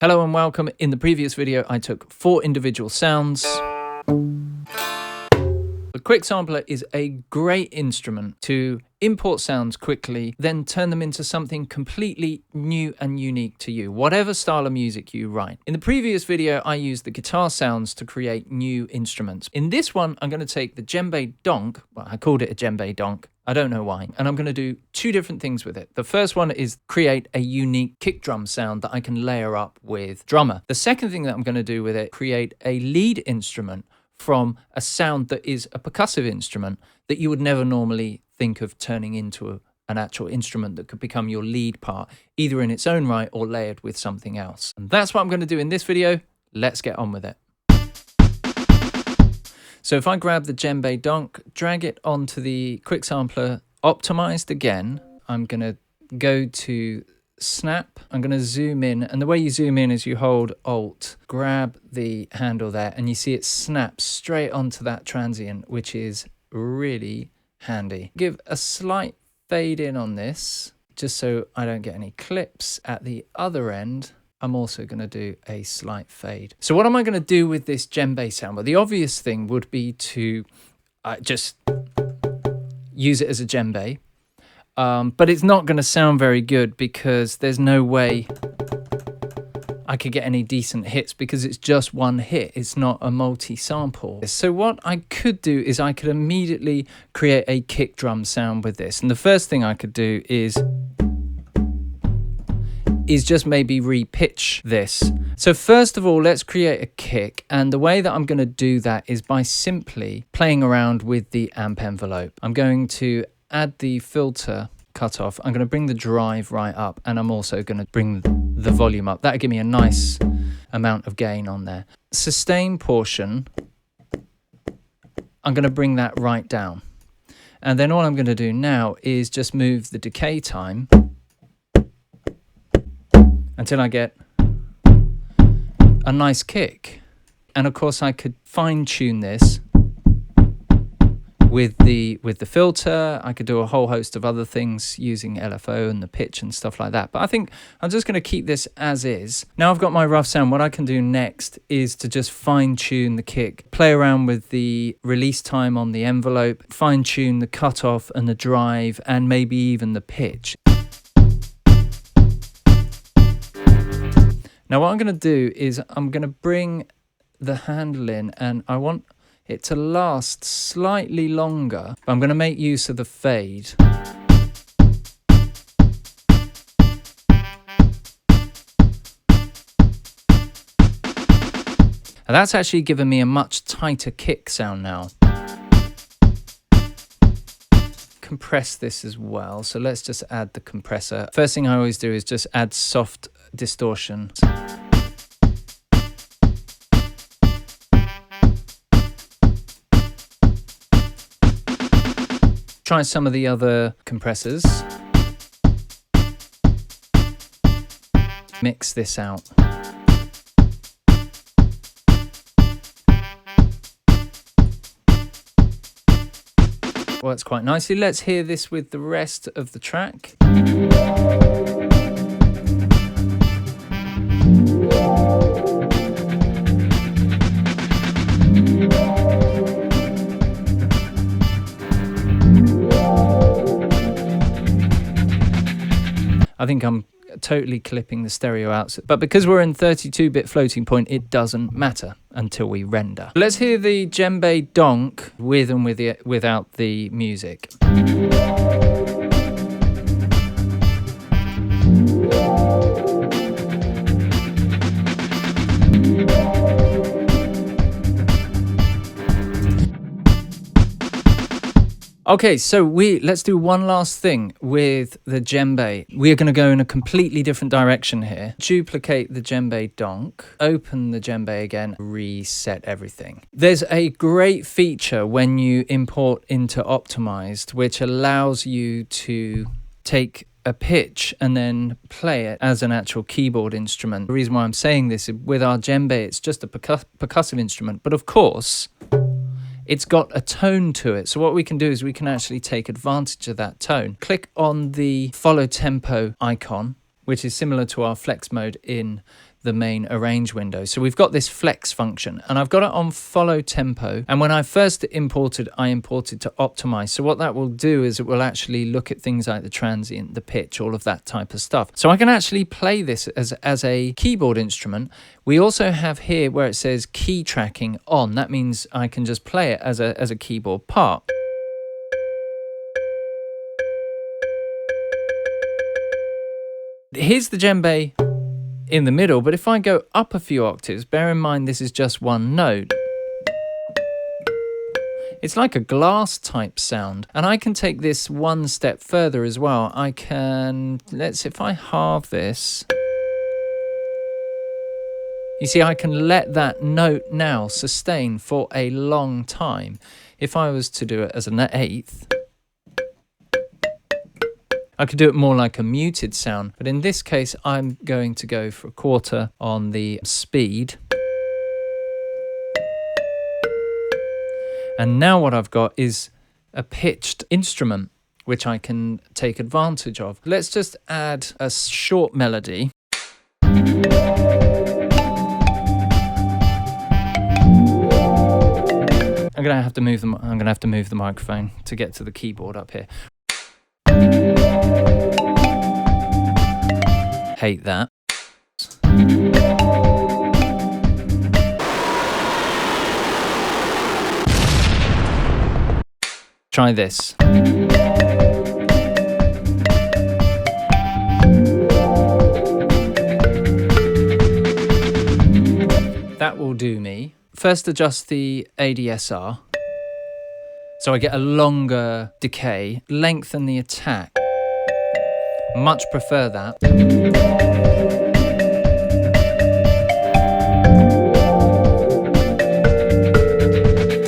Hello and welcome. In the previous video, I took 4 individual sounds. The quick sampler is a great instrument to import sounds quickly, then turn them into something completely new and unique to you, whatever style of music you write. In the previous video, I used the guitar sounds to create new instruments. In this one, I'm going to take the Djembe DONK, well, I called it a Djembe DONK, I don't know why, and I'm going to do 2 different things with it. The first one is create a unique kick drum sound that I can layer up with drummer. The second thing that I'm going to do with it, create a lead instrument from a sound that is a percussive instrument that you would never normally think of turning into an actual instrument that could become your lead part, either in its own right or layered with something else. And that's what I'm going to do in this video. Let's get on with it. So if I grab the Djembe DONK, drag it onto the quick sampler, optimized again, I'm going to go to snap, I'm going to zoom in, and the way you zoom in is you hold Alt, grab the handle there, and you see it snaps straight onto that transient, which is really handy. Give a slight fade in on this, just so I don't get any clips at the other end. I'm also going to do a slight fade. So what am I going to do with this djembe sound? Well, the obvious thing would be to just use it as a djembe. But it's not going to sound very good because there's no way I could get any decent hits because it's just one hit. It's not a multi-sample. So what I could do is I could immediately create a kick drum sound with this. And the first thing I could do is just maybe re-pitch this. So first of all, let's create a kick. And the way that I'm going to do that is by simply playing around with the amp envelope. I'm going to add the filter cutoff. I'm going to bring the drive right up, and I'm also going to bring the volume up. That'll give me a nice amount of gain on there. Sustain portion, I'm going to bring that right down. And then all I'm going to do now is just move the decay time until I get a nice kick. And of course I could fine tune this with the filter. I could do a whole host of other things using LFO and the pitch and stuff like that. But I think I'm just going to keep this as is. Now I've got my rough sound. What I can do next is to just fine tune the kick, play around with the release time on the envelope, fine tune the cutoff and the drive, and maybe even the pitch. Now what I'm going to do is I'm going to bring the handle in, and I want it to last slightly longer. I'm going to make use of the fade. And that's actually given me a much tighter kick sound now. Compress this as well. So let's just add the compressor. First thing I always do is just add soft distortion. Try some of the other compressors. Mix this out. Works quite nicely. Let's hear this with the rest of the track. I think I'm totally clipping the stereo out, but because we're in 32-bit floating point, it doesn't matter until we render. Let's hear the Djembe DONK with and without the music. Okay, so let's do one last thing with the djembe. We are going to go in a completely different direction here. Duplicate the Djembe DONK, open the djembe again, reset everything. There's a great feature when you import into Optimized, which allows you to take a pitch and then play it as an actual keyboard instrument. The reason why I'm saying this is with our djembe, it's just a percussive instrument, but of course, it's got a tone to it. So what we can do is we can actually take advantage of that tone. Click on the follow tempo icon, which is similar to our flex mode in the main arrange window. So we've got this flex function, and I've got it on follow tempo. And when I first imported, I imported to optimize. So what that will do is it will actually look at things like the transient, the pitch, all of that type of stuff. So I can actually play this as a keyboard instrument. We also have here where it says key tracking on. That means I can just play it as a keyboard part. Here's the djembe in the middle, but if I go up a few octaves, bear in mind this is just one note. It's like a glass type sound, and I can take this one step further as well. I can, if I halve this, you see I can let that note now sustain for a long time. If I was to do it as an eighth, I could do it more like a muted sound, but in this case, I'm going to go for a quarter on the speed. And now what I've got is a pitched instrument, which I can take advantage of. Let's just add a short melody. I'm gonna have to move the microphone to get to the keyboard up here. Hate that. Try this. That will do me. First adjust the ADSR. So I get a longer decay. Lengthen the attack. Much prefer that.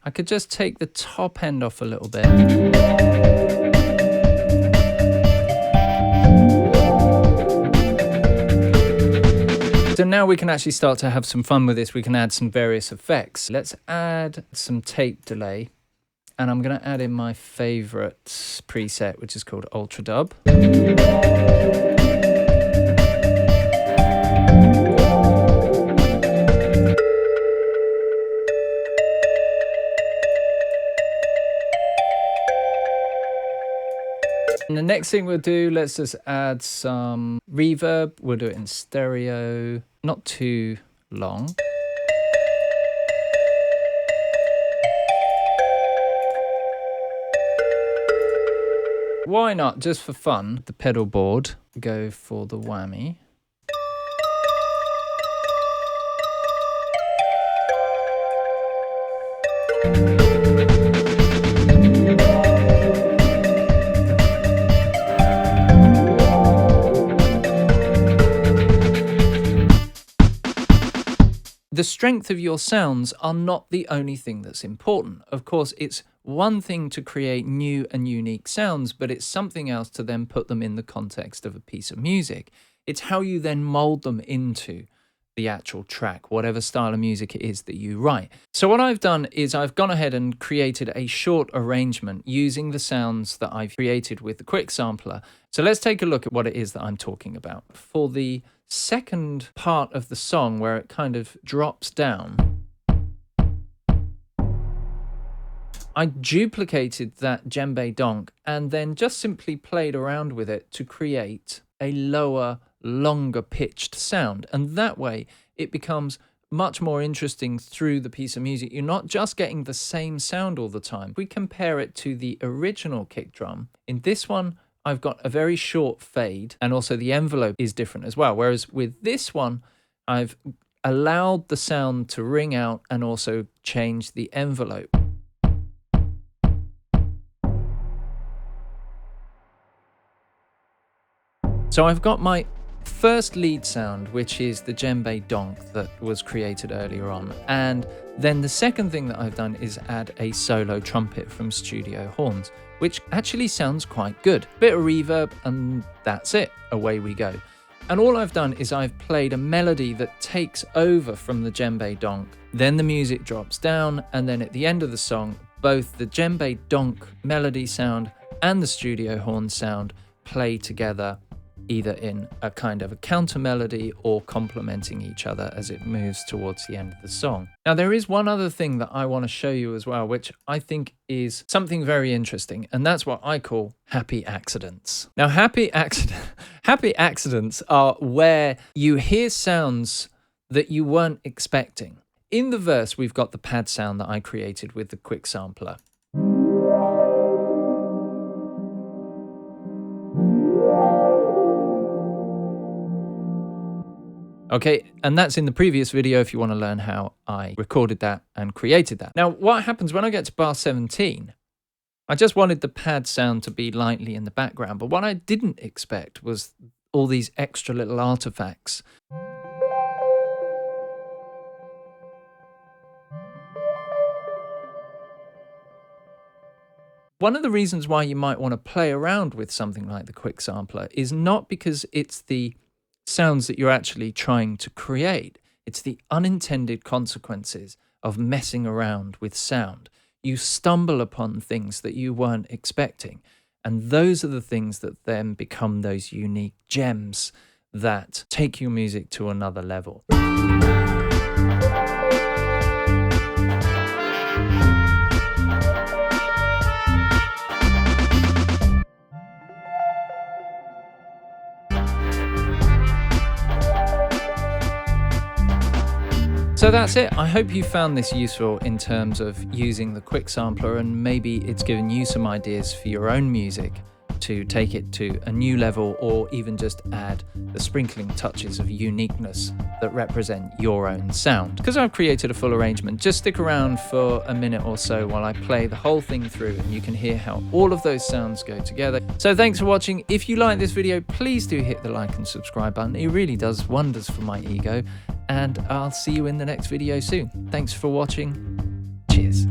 I could just take the top end off a little bit. So now we can actually start to have some fun with this. We can add some various effects. Let's add some tape delay. And I'm going to add in my favorite preset, which is called Ultra Dub. And the next thing we'll do, let's just add some reverb. We'll do it in stereo, not too long. Why not, just for fun, the pedal board, go for the whammy. The strength of your sounds are not the only thing that's important. Of course, it's one thing to create new and unique sounds, but it's something else to then put them in the context of a piece of music. It's how you then mold them into the actual track, whatever style of music it is that you write. So what I've done is I've gone ahead and created a short arrangement using the sounds that I've created with the quick sampler. So let's take a look at what it is that I'm talking about. For the second part of the song where it kind of drops down, I duplicated that djembe donk and then just simply played around with it to create a lower, longer pitched sound. And that way it becomes much more interesting through the piece of music. You're not just getting the same sound all the time. If we compare it to the original kick drum, in this one, I've got a very short fade and also the envelope is different as well. Whereas with this one, I've allowed the sound to ring out and also change the envelope. So I've got my first lead sound, which is the djembe donk that was created earlier on. And then the second thing that I've done is add a solo trumpet from Studio Horns, which actually sounds quite good. Bit of reverb and that's it, away we go. And all I've done is I've played a melody that takes over from the djembe donk, then the music drops down, and then at the end of the song, both the djembe donk melody sound and the Studio Horn sound play together either in a kind of a counter melody or complementing each other as it moves towards the end of the song. Now, there is one other thing that I want to show you as well, which I think is something very interesting, and that's what I call happy accidents. Now, happy accidents are where you hear sounds that you weren't expecting. In the verse, we've got the pad sound that I created with the quick sampler. Okay, and that's in the previous video if you want to learn how I recorded that and created that. Now, what happens when I get to bar 17, I just wanted the pad sound to be lightly in the background, but what I didn't expect was all these extra little artifacts. One of the reasons why you might want to play around with something like the quick sampler is not because it's the sounds that you're actually trying to create. It's the unintended consequences of messing around with sound. You stumble upon things that you weren't expecting, and those are the things that then become those unique gems that take your music to another level. So that's it. I hope you found this useful in terms of using the quick sampler, and maybe it's given you some ideas for your own music to take it to a new level, or even just add the sprinkling touches of uniqueness that represent your own sound. Because I've created a full arrangement, just stick around for a minute or so while I play the whole thing through, and you can hear how all of those sounds go together. So thanks for watching. If you like this video, please do hit the like and subscribe button. It really does wonders for my ego. And I'll see you in the next video soon. Thanks for watching. Cheers.